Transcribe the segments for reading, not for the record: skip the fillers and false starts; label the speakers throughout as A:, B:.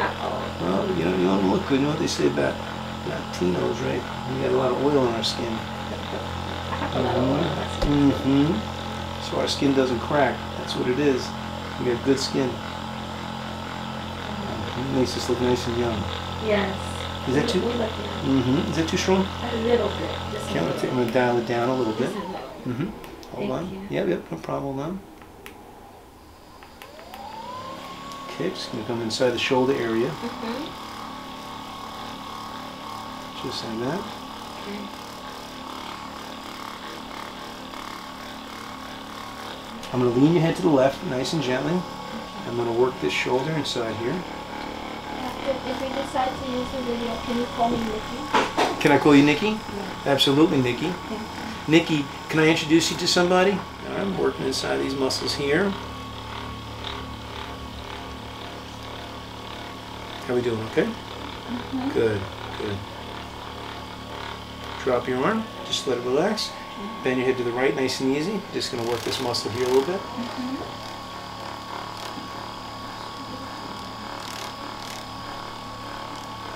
A: not old.
B: Well, you know, you want to look good. You know what they say about Latinos, right? We got a lot of oil in our skin. Mm-hmm. So our skin doesn't crack. That's what it is. We got good skin. It makes us look nice and young.
A: Yes.
B: Is that too? Mm-hmm. Is that too strong?
A: A little bit. Just
B: Okay, I'm going to dial it down a little bit. Mm-hmm. Hold on.
A: You.
B: Yep, no problem. Hold on. Okay, just going to come inside the shoulder area.
A: Mm-hmm.
B: Just like that.
A: Okay.
B: I'm going to lean your head to the left, nice and gently. I'm going to work this shoulder inside here.
A: If we decide to use the video, can you call me Nikki?
B: Can I call you Nikki?
A: Yeah.
B: Absolutely, Nikki.
A: Okay.
B: Nikki, can I introduce you to somebody? I'm working inside these muscles here. How we doing? Okay?
A: Mm-hmm.
B: Good, good. Drop your arm. Just let it relax.
A: Okay.
B: Bend your head to the right, nice and easy. Just going to work this muscle here a little bit.
A: Mm-hmm.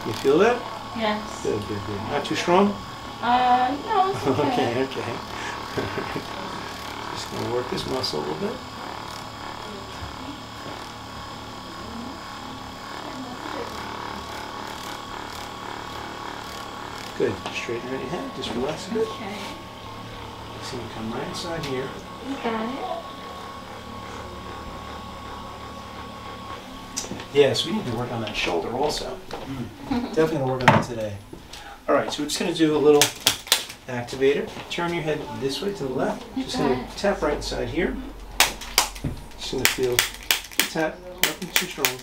B: You feel that?
A: Yes.
B: Good, good, good. Not too strong?
A: No, it's okay.
B: Okay, okay. Just going to work this muscle a little bit. Good. Straighten out your head. Just relax a bit.
A: Okay.
B: So you come right inside here.
A: You got it.
B: Yes, we need to work on that shoulder also. Definitely going to work on that today. All right, so we're just going to do a little activator. Turn your head this way to the left. Just going to tap right inside here. Just going to feel the tap, nothing too strong.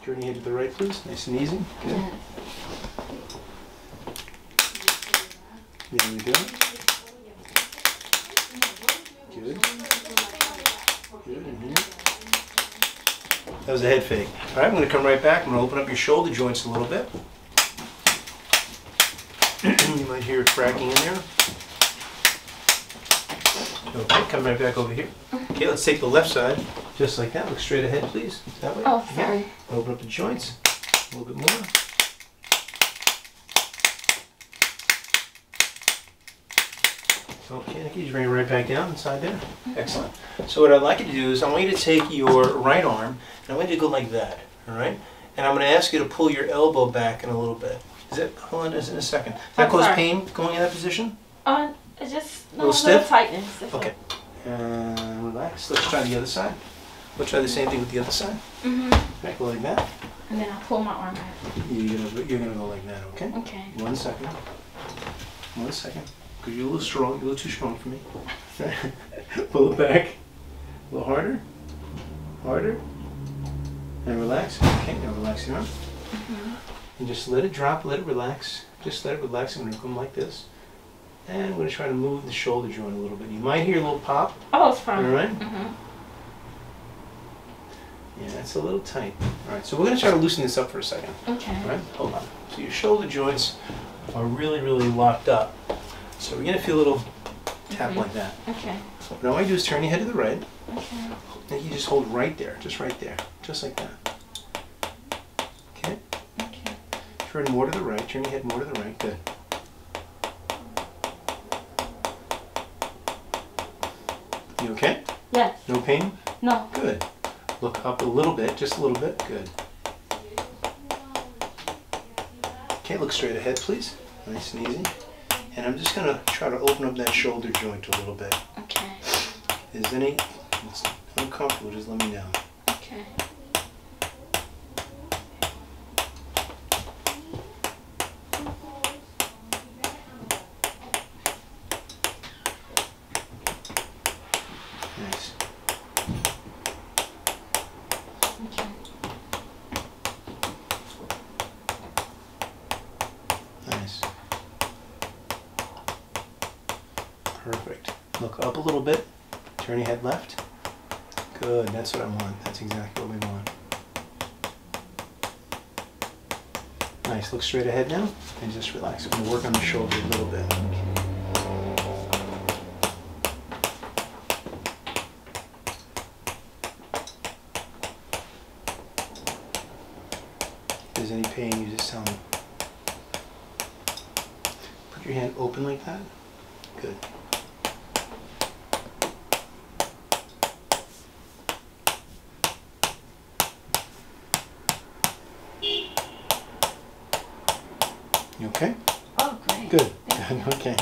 B: Turn your head to the right, please. Nice and easy. Good. There we go. Good. Good. That was a head fake. All right, I'm going to come right back. I'm going to open up your shoulder joints a little bit. You might hear it cracking in there. Okay, come right back over here. Okay, let's take the left side. Just like that. Look straight ahead, please. That way.
A: Oh, sorry.
B: Yeah. Open up the joints. A little bit more. Okay, Nikki, just bring it right back down inside there. Excellent. So what I'd like you to do is I want you to take your right arm and I want you to go like that, all right? And I'm going to ask you to pull your elbow back in a little bit. Is that, hold on just in a second. Does that cause pain going in that position?
A: It's just
B: a little stiff?
A: tightness.
B: Okay. Relax. Let's try the other side. We'll try the same thing with the other side.
A: Mm-hmm.
B: Right, go like that.
A: And then I'll pull my arm out.
B: You're gonna go like that, okay?
A: Okay.
B: 1 second. 1 second. Because you're a little strong. You're a little too strong for me. Pull it back. A little harder. Harder. And relax. Okay, now relax your arm.
A: Mm-hmm.
B: And just let it drop, let it relax. Just let it relax. I'm going to come like this. And I'm going to try to move the shoulder joint a little bit. You might hear a little pop.
A: Oh, it's fine.
B: All right?
A: Mm-hmm.
B: Yeah, that's a little tight. All right, so we're going to try to loosen this up for a second.
A: Okay.
B: All right, hold on. So your shoulder joints are really, really locked up. So we're going to feel a little tap like that.
A: Okay.
B: Now all you do is turn your head to the right.
A: Okay.
B: And you just hold right there, just right there. Just like that. Okay?
A: Okay.
B: Turn more to the right. Turn your head more to the right. Good. You okay?
A: Yes.
B: No pain?
A: No.
B: Good. Look up a little bit, just a little bit. Good. Okay, look straight ahead, please. Nice and easy. And I'm just going to try to open up that shoulder joint a little bit.
A: Okay.
B: If there's any it's uncomfortable, just let me know.
A: Okay.
B: Nice.
A: Okay.
B: Nice. Perfect. Look up a little bit. Turn your head left. Good. That's what I want. That's exactly what we want. Nice. Look straight ahead now and just relax. I'm going to work on the shoulder a little bit. there's any pain, you just tell me. Put your hand open like that. Good. You okay?
A: Oh, great.
B: Good.
A: Thank you.
B: Okay.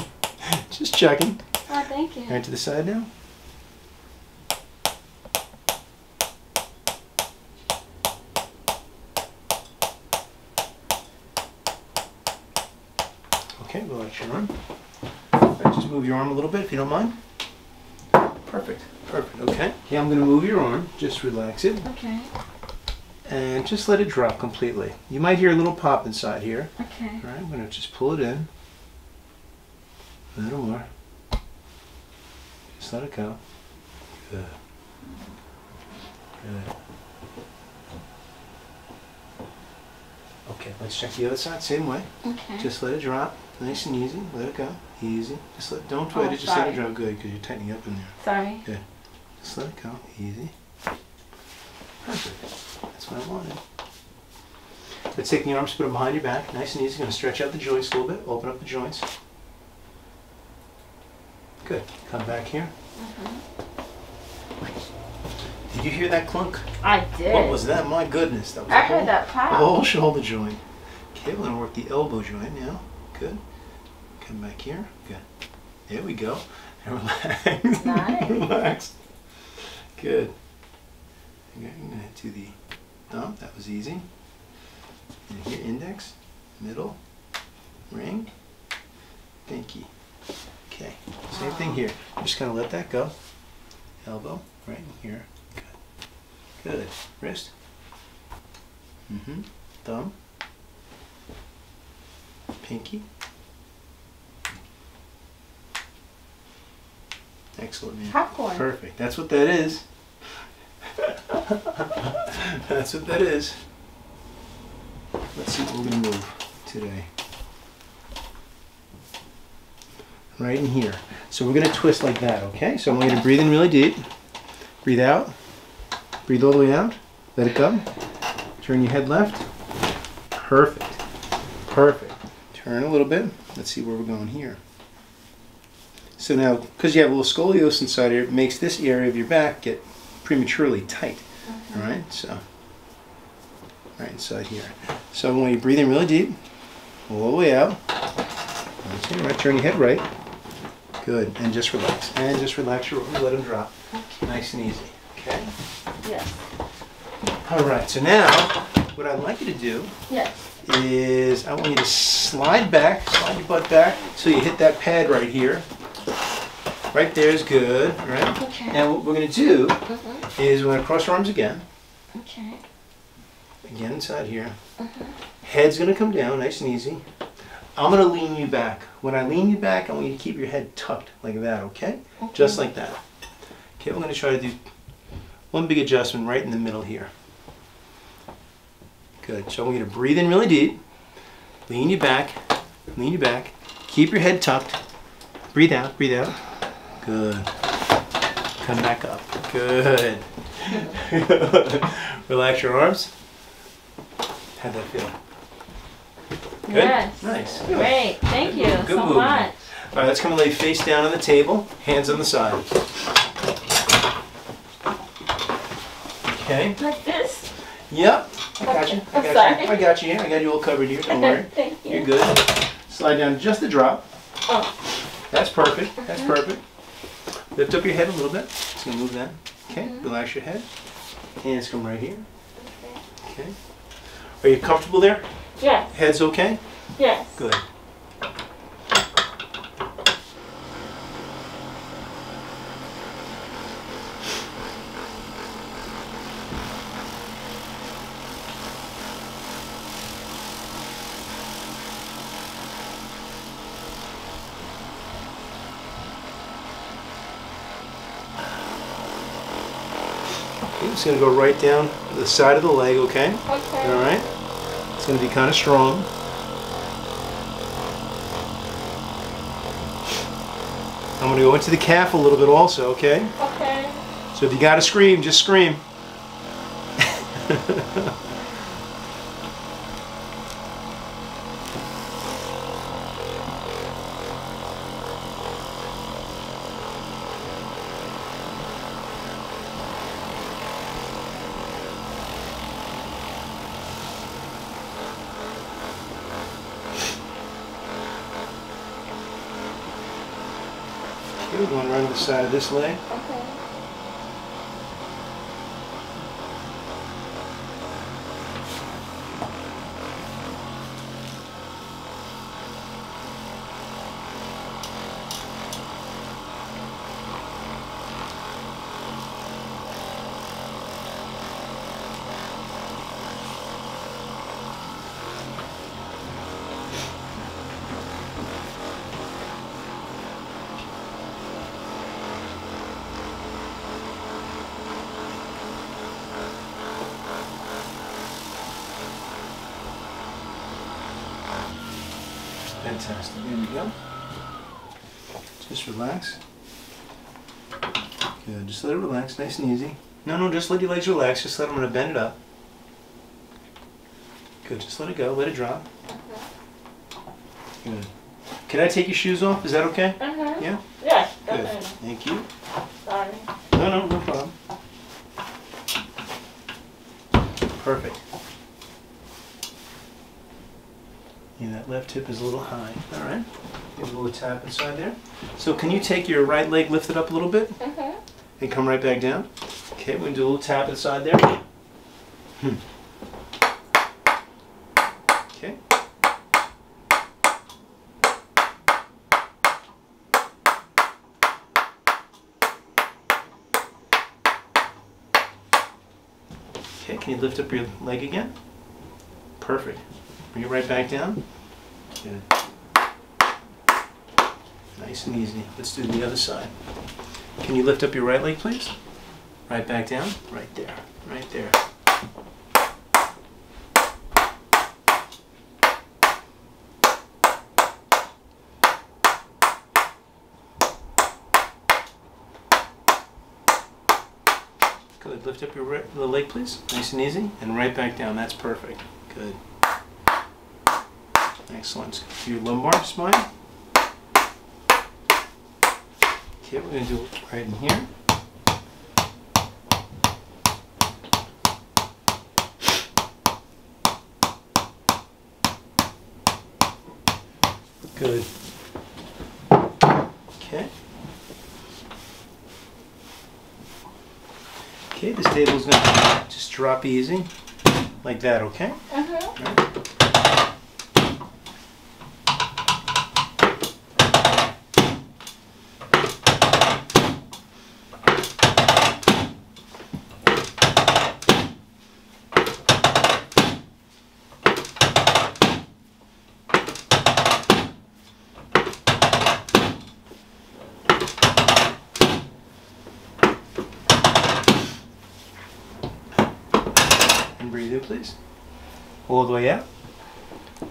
B: Just checking.
A: Oh, thank you.
B: Right to the side now. Okay, relax your arm. All right, just move your arm a little bit if you don't mind. Perfect. Perfect. Okay. Okay, I'm going to move your arm. Just relax it.
A: Okay.
B: And just let it drop completely. You might hear a little pop inside here.
A: Okay.
B: All right, I'm going to just pull it in. A little more. Just let it go. Good. Good. Okay, let's check the other side. Same way.
A: Okay.
B: Just let it drop. Nice and easy. Let it go. Easy. Just don't twitch it. Just
A: sorry.
B: let it drop. Good, because you're tightening up in there.
A: Sorry.
B: Good. Just let it go. Easy. Perfect. That's what I wanted. Let's take the arms, put them behind your back. Nice and easy. Going to stretch out the joints a little bit. Open up the joints. Good. Come back here. Did you hear that clunk?
A: I did.
B: What was that? My goodness. That was
A: I heard that pop.
B: the whole shoulder joint. Okay, we're going to work the elbow joint now. Good. Come back here. Good. There we go. And relax.
A: Nice.
B: Relax. Good. Okay, I'm going to do the thumb. That was easy. And here, index, middle, ring, pinky. Okay. Same thing here. Just kind of let that go. Elbow, right in here. Good. Good. Wrist. Thumb. Pinky. Excellent, man.
A: Popcorn.
B: Perfect. That's what that is. That's what that is. Let's see what we're going to move today. Right in here. So we're going to twist like that, okay? So I want you to breathe in really deep. Breathe out. Breathe all the way out. Let it go. Turn your head left. Perfect. Perfect. Turn a little bit. Let's see where we're going here. So now, because you have a little scoliosis inside here, it makes this area of your back get prematurely tight. All right? So, right inside here. So I want you to breathe in really deep. All the way out. Okay, right. Turn your head right. Good. And just relax. And just relax your arms. Let them drop.
A: Okay.
B: Nice and easy. Okay?
A: Yes.
B: All right. So now, what I'd like you to do
A: Yes.
B: is I want you to slide back, slide your butt back, so you hit that pad right here. Right there is good, all right?
A: Okay.
B: Now what we're going to do is we're going to cross our arms again.
A: Okay.
B: Again inside here. Head's going to come down, nice and easy. I'm going to lean you back. When I lean you back, I want you to keep your head tucked like that, okay? Just like that. Okay, we're going to try to do one big adjustment right in the middle here. Good. So I want you to breathe in really deep. Lean you back. Lean you back. Keep your head tucked. Breathe out. Breathe out. Good. Come back up. Good. Relax your arms. How'd that feel? Good?
A: Yes.
B: Nice.
A: Great. Thank you
B: Good
A: so
B: movement.
A: much.
B: All right, let's come and lay face down on the table. Hands on the side. Okay.
A: Like this?
B: Yep. I got you. I
A: I'm
B: got
A: sorry.
B: you. I got you here. I got you all covered here. Don't worry.
A: Thank you.
B: You're good. Slide down just a drop.
A: Oh.
B: That's perfect. That's perfect. Lift up your head a little bit. Just gonna move that. Okay. Relax your head. Hands come right here. Okay. Are you comfortable there?
A: Yes.
B: Head's okay?
A: Yes.
B: Good. It's going to go right down the side of the leg, okay?
A: Okay.
B: All right? It's going to be kind of strong. I'm going to go into the calf a little bit also, okay?
A: Okay.
B: So if you got to scream, just scream. Good, going around the side of this leg.
A: Okay.
B: Fantastic. There we go. Just relax. Good. Just let it relax, nice and easy. No, just let your legs relax. Just let them bend it up. Good. Just let it go. Let it drop. Good. Can I take your shoes off? Is that okay? Yeah?
A: Yes,
B: Good.
A: definitely.
B: Thank you.
A: Sorry.
B: No problem. Perfect. Yeah, that left hip is a little high. All right. Give a little tap inside there. So can you take your right leg, lift it up a little bit, and come right back down? Okay, we're going to do a little tap inside there. Okay. Okay, can you lift up your leg again? Perfect. Bring it right back down. Good. Nice and easy. Let's do the other side. Can you lift up your right leg, please? Right back down. Right there. Right there. Good. Lift up your the leg, please. Nice and easy. And right back down. That's perfect. Good. Excellent. Your lumbar spine. Okay, we're going to do it right in here. Good. Okay. Okay, this table is going to just drop easy, like that, okay? Right. Breathe in, please. All the way out.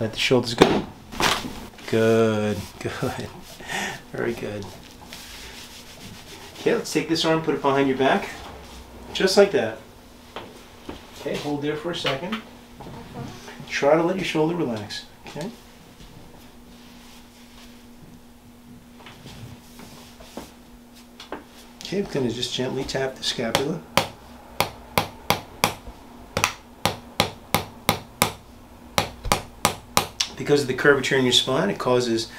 B: Let the shoulders go. Good, good. Very good. Okay, let's take this arm, put it behind your back. Just like that. Okay, hold there for a second. Try to let your shoulder relax. Okay? Okay, I'm going to just gently tap the scapula. Because of the curvature in your spine, it causes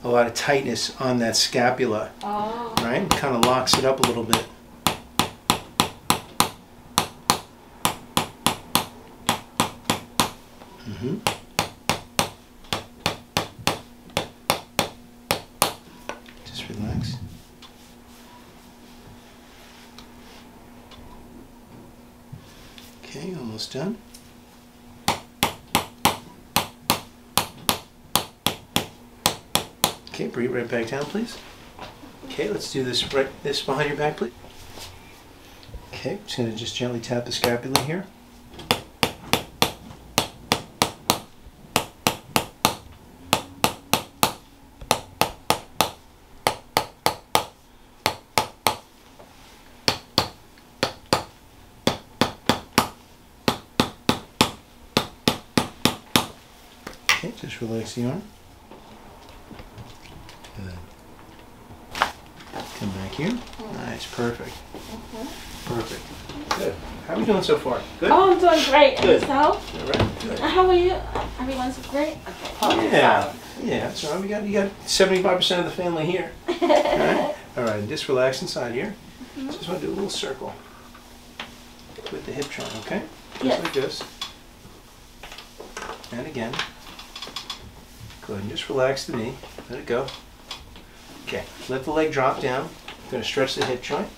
B: a lot of tightness on that scapula.
A: Oh.
B: Right? It kind of locks it up a little bit. Just relax. Okay, almost done. Okay, bring it right back down, please. Okay, let's do this this behind your back, please. Okay, I'm just going to just gently tap the scapula here. Okay, just relax the arm. Good. Come back here. Nice, perfect. Perfect. Good. How are we doing so far? Good?
A: Oh, I'm doing great.
B: Good.
A: And yourself?
B: All right, good.
A: How are you? Everyone's great? Okay.
B: Yeah, that's right. You got 75% of the family here. All right. All right, and just relax inside here. Just want to do a little circle with the hip joint, okay? Just like this. And again. Good, and just relax the knee. Let it go. Okay, let the leg drop down. I'm going to stretch the hip joint.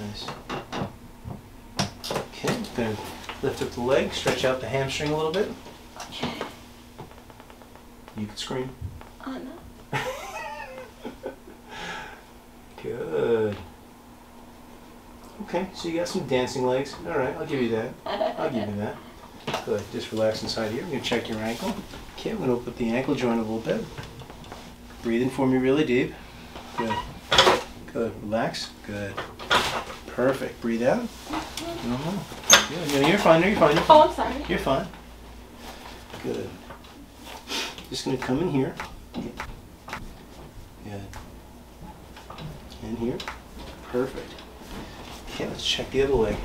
B: Nice. Okay, I'm going to lift up the leg, stretch out the hamstring a little bit.
A: Okay.
B: You can scream.
A: Oh no.
B: Good. Okay, so you got some dancing legs. All right, I'll give you that. I'll give you that. Good. Just relax inside here. I'm going to check your ankle. Okay, I'm going to open up the ankle joint a little bit. Breathe in for me really deep. Good. Good. Relax. Good. Perfect. Breathe out. Good. No, you're fine. No, you're fine. You're fine.
A: Oh, I'm sorry.
B: You're fine. Good. Just going to come in here. Good. In here. Perfect. Okay, let's check the other leg.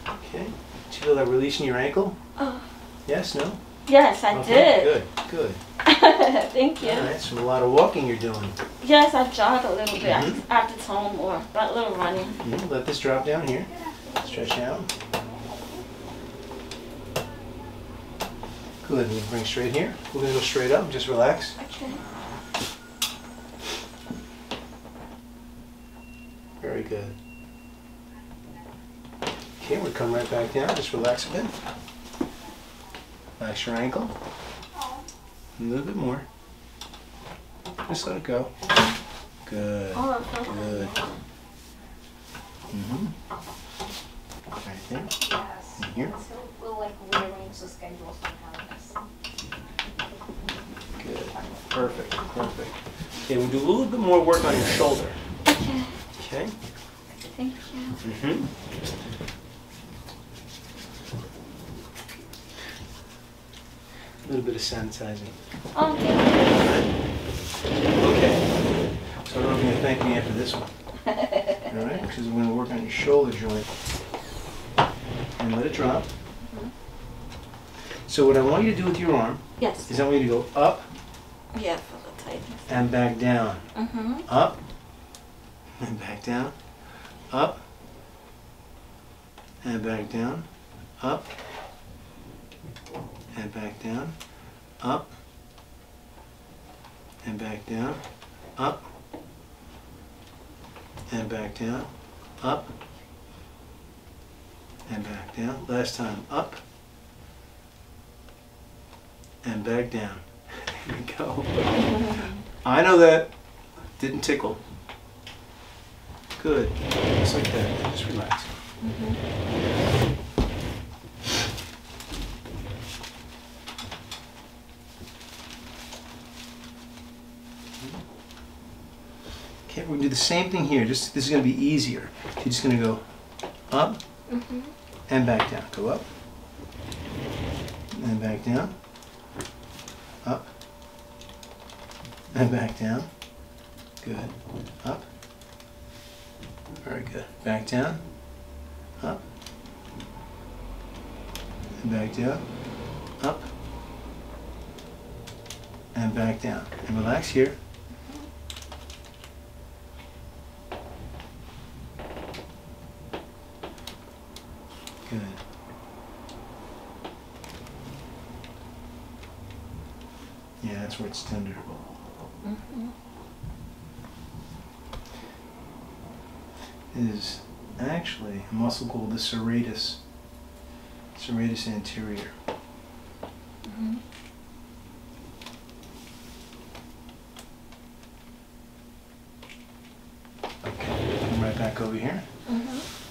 B: Okay. Do you feel that release in your ankle? Yes, no?
A: Yes, I did.
B: Good, good.
A: Thank you.
B: All right, so a lot of walking you're doing.
A: Yes, I jogged a little bit after home or a little running.
B: Let this drop down here. Stretch out. Good, and bring straight here. We're going to go straight up, just relax.
A: Okay.
B: Very good. Okay, we'll come right back down, just relax a bit. Relax your ankle. A little bit more. Just let it go. Good. Good. Right there.
C: Yes.
B: And here.
C: So we'll like rearrange the schedule somehow. Yes.
B: Good. Perfect. Perfect. Okay, we'll do a little bit more work on your shoulder.
A: Okay.
B: Okay?
A: Thank you.
B: A little bit of sanitizing.
A: Oh, thank
B: Okay. So I don't know if you're going to thank me after this one. All right? Because we're going to work on your shoulder joint. And let it drop. So what I want you to do with your arm
A: Yes.
B: is I want you to go up
A: Yeah, for the tightness.
B: and back down. Up and back down. Up and back down. Up and back down. Up and back down. Up and back down. Up and back down. Last time. Up and back down. Here we go. I know that didn't tickle. Good. Just like that. Just relax. Okay, we're going to do the same thing here. Just this is going to be easier. You're just going to go up and back down. Go up and back down. Up and back down. Good. Up. Very good. Back down. Up. And back down. Up. And back down. And relax here. Good. Yeah, that's where it's tender. It is actually a muscle called the serratus anterior. Okay, come right back over here.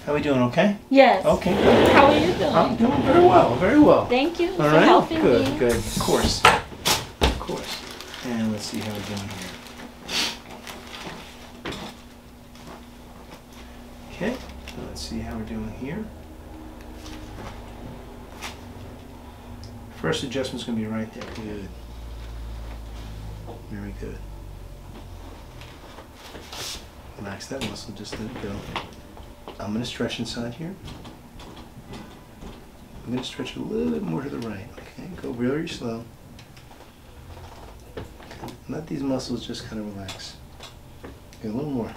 B: How are we doing, okay?
A: Yes.
B: Okay, good.
A: How are you doing?
B: I'm doing very well, very well.
A: Thank you for
B: All right?
A: helping
B: Good,
A: me.
B: good. Of course. Of course. And let's see how we're doing here. Okay, so let's see how we're doing here. First adjustment's going to be right there. Good. Very good. Relax that muscle, just let it go. I'm going to stretch inside here. I'm going to stretch a little bit more to the right. Okay, go very slow. Okay. Let these muscles just kind of relax. Okay, a little more.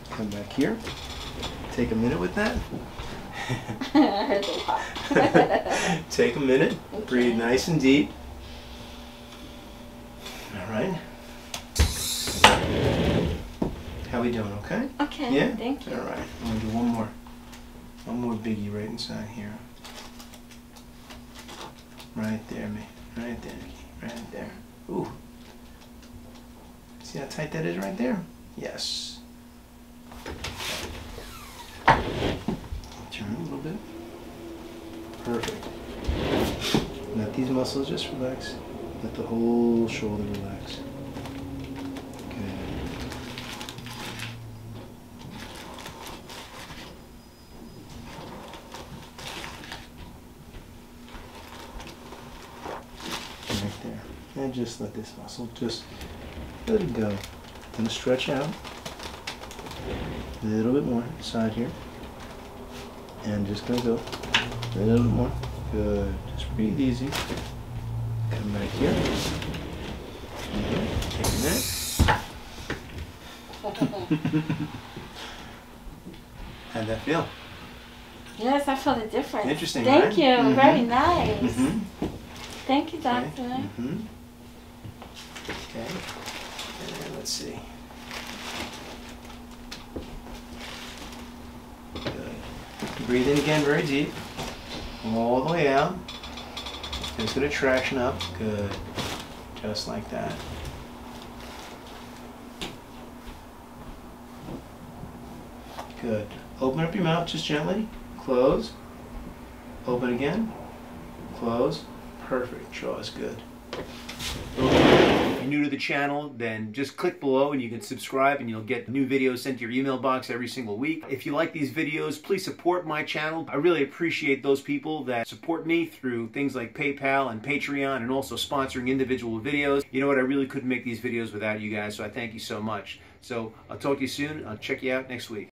B: Come back here. Take a minute with that.
A: Hurts a lot.
B: Take a minute.
A: Okay.
B: Breathe nice and deep. All right. How we doing? Okay.
A: Okay.
B: Yeah.
A: Thank you.
B: All right. I'm gonna do one more biggie right inside here. Right there, me. Right there. Right there. Ooh. See how tight that is right there? Yes. Turn a little bit. Perfect. Let these muscles just relax. Let the whole shoulder relax. Good. Right there. And just let this muscle just let it go. Gonna stretch out a little bit more inside here. And just gonna go a little bit more. Good. Just breathe easy. Come back here. Take a minute. How'd that feel?
A: Yes, I feel the difference.
B: Interesting,
A: Thank
B: right?
A: you.
B: Mhm.
A: Very nice.
B: Mm-hmm.
A: Thank you,
B: Okay.
A: doctor.
B: Mm-hmm. Okay. And let's see. Good. Breathe in again very deep. All the way out. Just gonna traction up. Good. Just like that. Good. Open up your mouth just gently. Close. Open again. Close. Perfect. Jaw is good. If you're new to the channel, then just click below and you can subscribe and you'll get new videos sent to your email box every single week. If you like these videos, please support my channel. I really appreciate those people that support me through things like PayPal and Patreon and also sponsoring individual videos. You know what? I really couldn't make these videos without you guys, so I thank you so much. So I'll talk to you soon. I'll check you out next week.